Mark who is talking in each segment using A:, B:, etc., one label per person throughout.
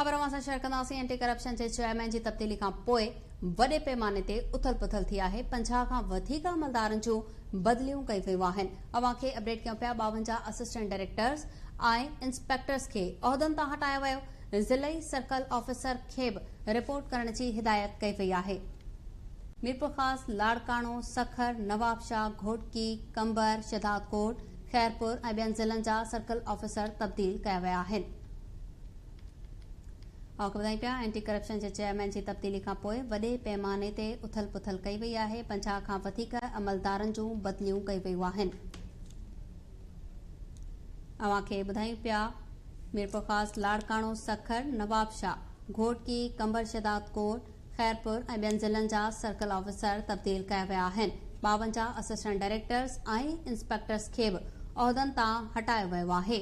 A: ख़बर सां शेयर कंदासीं। एंटी करप्शन जे चेयरमैन जी तब्दीली खां पोइ वॾे पैमाने ते उथल पुथल थी आहे। 50 खां वधीक अमलदारनि जूं बदलियूं कई वयूं आहिनि। अवां खे अपडेट कयूं पिया। 52 असिस्टेंट डायरेक्टर्स ऐं इंस्पेक्टर्स खे उहिदनि तां हटायो वियो। ज़िलई सर्कल ऑफिसर खे बि रिपोर्ट करण जी हिदायत कई वई आहे। मीरपुर ख़ास, लाड़काणो, सखर, नवाबशाह, घोटकी, कंबर, शहदादकोट, खैरपुर ऐं ॿियनि ज़िलनि जा सर्कल ऑफिसर तब्दील कया विया आहिनि। ॿुधाई पिया एंटी करप्शन जे चेयरमैन जी तब्दीली खां पोइ वॾे पैमाने ते उथल पुथल कई वई आहे। 50 खां वधीक अमलदारनि जूं बदलियूं कई वयूं आहिनि। अवां खे ॿुधायूं पिया मीरपुर ख़ास, लाड़काणो, सखर, नवाबशाह, घोटकी, कंबर, शहदादकोट, खैरपुर ऐं ॿियनि ज़िलनि जा सर्कल ऑफिसर तब्दील कया विया आहिनि। 52 असिस्टेंट डायरेक्टर्स ऐं इंस्पेक्टर्स खे बि उहिदनि तां हटायो वियो आहे।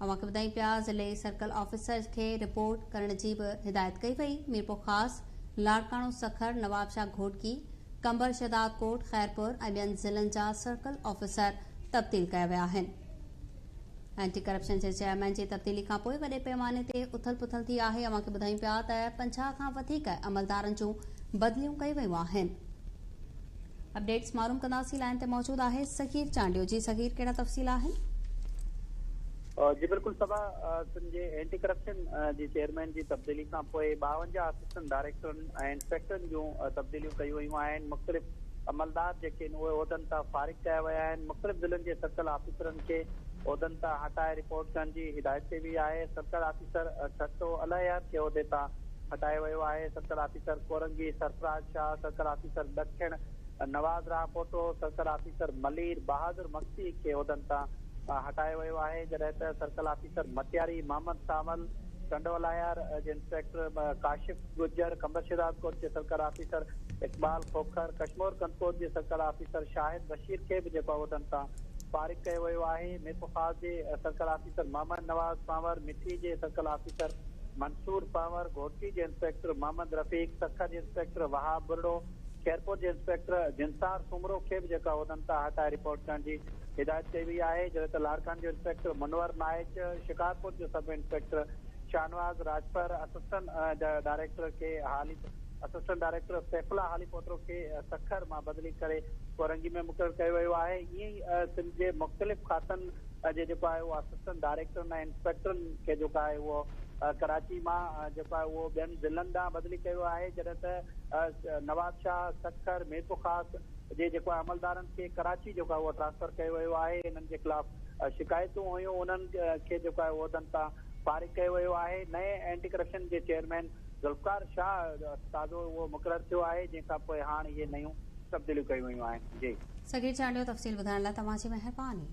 A: अवां खे ॿुधाई पिया ज़िले सर्कल ऑफिसर खे रिपोर्ट करण जी बि हिदायत कई वई। मीरपुर ख़ास, लाड़काणो, सखर, नवाबशाह, घोटकी, कंबर, शहदादकोट, खैरपुर ऐं ॿियनि ज़िलनि जा सर्कल ऑफिसर तब्दील कया विया आहिनि। एंटी करप्शन जे चेयरमैन जी तब्दीली खां पोइ वॾे पैमाने ते उथल पुथल थी आहे। अवां खे ॿुधायूं पिया त 50 खां वधीक अमलदारनि जूं बदलियूं कई वयूं आहिनि। अपडेट्स मालूम कंदासीं। लाइन ते मौजूद आहे सगीर चांडियो। जी सगीर, कहिड़ा तफ़सील आहिनि?
B: जी बिल्कुल सबा जे एंटी करप्शन जी चेयरमैन जी तब्दीली खां पोइ 52 असिस्टेंट डायरेक्टरनि ऐं इंस्पेक्टरनि जूं तब्दीलियूं कयूं वयूं आहिनि। मुख़्तलिफ़ अमलदार जेके उहे उहिदनि तां फारिग कया विया आहिनि। मुख़्तलिफ़ ज़िलनि जे सर्कल ऑफिसरनि खे उहिदनि तां हटाए रिपोर्ट करण जी हिदायत कई वई आहे। सर्कल ऑफिसर छतो अलहयार खे उहिदे तां हटायो वियो आहे। Circle officer Korangi Sarfaraz Shah, circle officer ॾखिण नवाज़ राह पोटो, सर्कल ऑफिसर मलीर बहादुर मक्सी खे उहिदनि तां हटायो वियो आहे। जॾहिं त सर्कल ऑफिसर मटियारी मोहम्मद सावल, कंडोलायार जे इंस्पेक्टर काशिफ गुजर, कंबर शहदादकोट जे सर्कल ऑफिसर इकबाल खोखर, कश्मीर कंदकोट जे सर्कल ऑफिसर शाहिद बशीर खे बि जेको उहिदनि तां फारिग कयो वियो आहे। मीरपुर ख़ास जे सर्कल ऑफिसर मोहम्मद नवाज़ पावर, मिठी जे सर्कल ऑफिसर मंसूर पावर, घोटकी जे इंस्पेक्टर मोहम्मद रफ़ीक, सखर जे इंस्पेक्टर वहाब बुरड़ो, खैरपुर जे इंस्पेक्टर जिनसार सुमरो खे बि जेका उहिदनि तां हटाए रिपोर्ट करण जी हिदायत कई वई आहे। जॾहिं त लाड़कान जो इंस्पेक्टर मुनवर नाइच, शिकारपुर जो sub inspector Shahnawaz Rajpar, assistant director खे हाली असिस्टेंट डायरेक्टर सैफुल्ला हाली पोटरो खे सखर मां बदली करे कोरंगी में मुक़ररु कयो वियो आहे। ईअं ई सिंध जे मुख़्तलिफ़ खातनि जे जेको आहे उहो असिस्टेंट डायरेक्टरनि ऐं इंस्पेक्टरनि खे जेको आहे उहो कराची मां जेको आहे उहो ॿियनि ज़िलनि ॾांहुं बदिली कयो आहे। जॾहिं त नवाबशाह, सखर, मीरपुर ख़ास जे जेको आहे अमलदारनि खे कराची जेको आहे उहो ट्रांसफर कयो वियो आहे। इन्हनि जे ख़िलाफ़ शिकायतूं हुयूं, उन्हनि खे जेको आहे उहिदनि तां फारिग कयो वियो आहे। नए एंटी करप्शन जे चेयरमैन ज़ुल्फ़कार शाह ताज़ो उहो मुक़ररु थियो आहे, जंहिंखां पोइ हाणे इहे नयूं तब्दीलियूं कयूं वयूं आहिनि। जी
A: सगीर चांडियो, तफ़सील ॿुधाइण लाइ तव्हांजी महिरबानी।